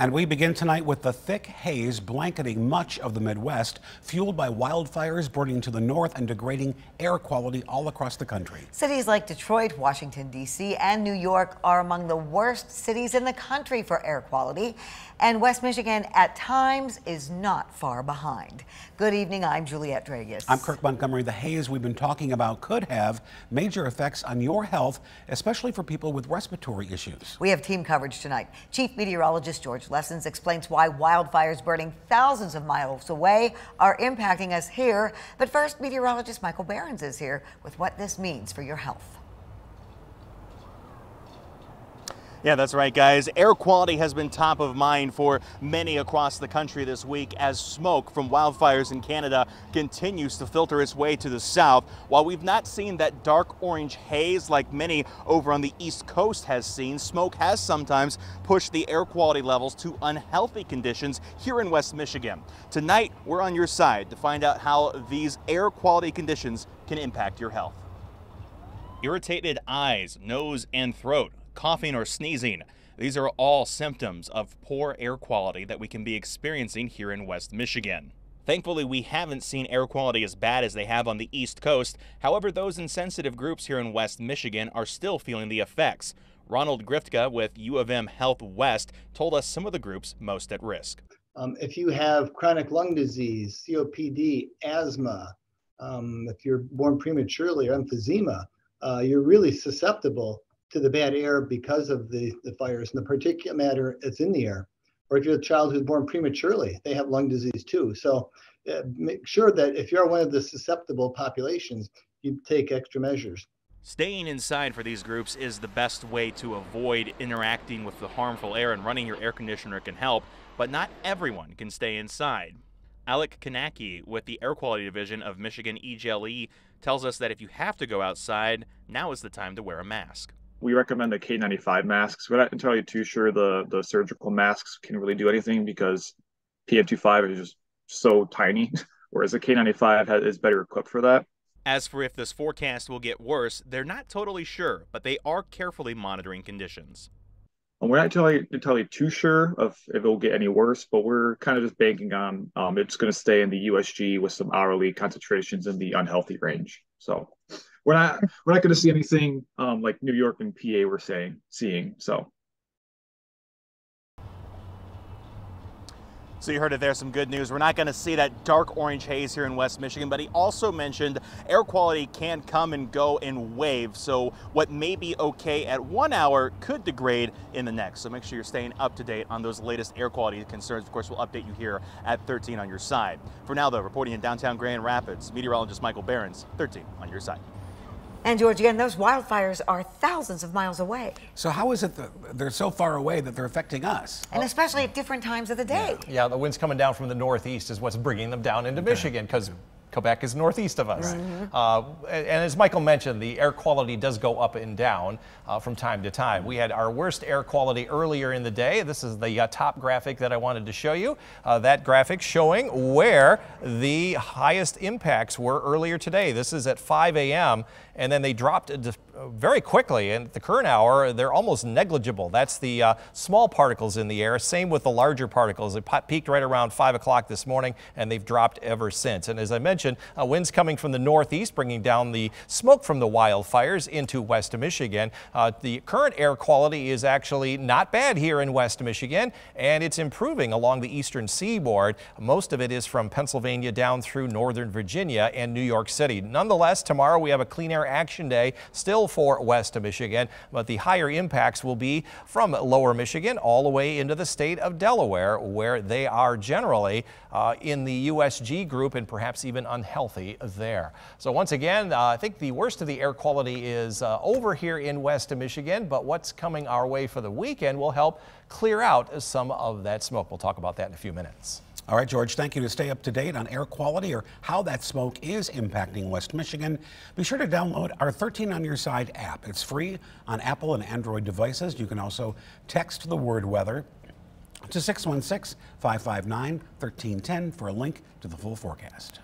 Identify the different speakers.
Speaker 1: And we begin tonight with the thick haze blanketing much of the Midwest, fueled by wildfires burning to the north and degrading air quality all across the country.
Speaker 2: Cities like Detroit, Washington, D.C., and New York are among the worst cities in the country for air quality. And West Michigan, at times, is not far behind. Good evening, I'm Juliette Dragus.
Speaker 1: I'm Kirk Montgomery. The haze we've been talking about could have major effects on your health, especially for people with respiratory issues.
Speaker 2: We have team coverage tonight. Chief Meteorologist George Lessons explains why wildfires burning thousands of miles away are impacting us here. But first, meteorologist Michael Behrens is here with what this means for your health.
Speaker 3: Yeah, that's right, guys. Air quality has been top of mind for many across the country this week as smoke from wildfires in Canada continues to filter its way to the south. While we've not seen that dark orange haze like many over on the East Coast has seen, smoke has sometimes pushed the air quality levels to unhealthy conditions here in West Michigan. Tonight, we're on your side to find out how these air quality conditions can impact your health. Irritated eyes, nose, and throat, coughing or sneezing. These are all symptoms of poor air quality that we can be experiencing here in West Michigan. Thankfully, we haven't seen air quality as bad as they have on the East Coast. However, those in sensitive groups here in West Michigan are still feeling the effects. Ronald Griftka with U of M Health West told us some of the groups most at risk.
Speaker 4: If you have chronic lung disease, COPD, asthma, if you're born prematurely or emphysema, you're really susceptible to the bad air because of the fires and the particulate matter that's in the air. Or if you're a child who's born prematurely, they have lung disease too. So make sure that if you're one of the susceptible populations, you take extra measures.
Speaker 3: Staying inside for these groups is the best way to avoid interacting with the harmful air, and running your air conditioner can help, but not everyone can stay inside. Alec Kanaki with the Air Quality Division of Michigan EGLE tells us that if you have to go outside, now is the time to wear a mask.
Speaker 5: We recommend the K95 masks. We're not entirely too sure the surgical masks can really do anything because PM2.5 is just so tiny, whereas the K95 is better equipped for that.
Speaker 3: As for if this forecast will get worse, they're not totally sure, but they are carefully monitoring conditions.
Speaker 5: And we're not entirely too sure of if it will get any worse, but we're kind of just banking on it's going to stay in the USG with some hourly concentrations in the unhealthy range. So we're not going to see anything like New York and PA were seeing.
Speaker 3: So you heard it there, some good news. We're not going to see that dark orange haze here in West Michigan, but he also mentioned air quality can come and go in waves. So what may be okay at 1 hour could degrade in the next. So make sure you're staying up to date on those latest air quality concerns. Of course, we'll update you here at 13 on your side. For now, though, reporting in downtown Grand Rapids, meteorologist Michael Behrens, 13 on your side.
Speaker 2: And George, again, those wildfires are thousands of miles away.
Speaker 1: So how is it that they're so far away that they're affecting us?
Speaker 2: And especially at different times of the day.
Speaker 6: Yeah, the winds coming down from the northeast is what's bringing them down into Michigan, because Quebec is northeast of us. And as Michael mentioned, the air quality does go up and down from time to time. We had our worst air quality earlier in the day. This is the top graphic that I wanted to show you. That graphic showing where the highest impacts were earlier today. This is at 5 a.m. and then they dropped very quickly. And at the current hour, they're almost negligible. That's the small particles in the air. Same with the larger particles. It peaked right around 5 o'clock this morning, and they've dropped ever since. And as I mentioned, winds coming from the northeast, bringing down the smoke from the wildfires into West Michigan. The current air quality is actually not bad here in West Michigan, and it's improving along the eastern seaboard. Most of it is from Pennsylvania down through northern Virginia and New York City. Nonetheless, tomorrow we have a Clean Air Action Day still for West Michigan, but the higher impacts will be from lower Michigan all the way into the state of Delaware, where they are generally in the USG group and perhaps even unhealthy there. So once again, I think the worst of the air quality is over here in West Michigan, but what's coming our way for the weekend will help clear out some of that smoke. We'll talk about that in a few minutes.
Speaker 1: All right, George, thank you. To stay up to date on air quality or how that smoke is impacting West Michigan, be sure to download our 13 on Your Side app. It's free on Apple and Android devices. You can also text the word weather to 616-559-1310 for a link to the full forecast.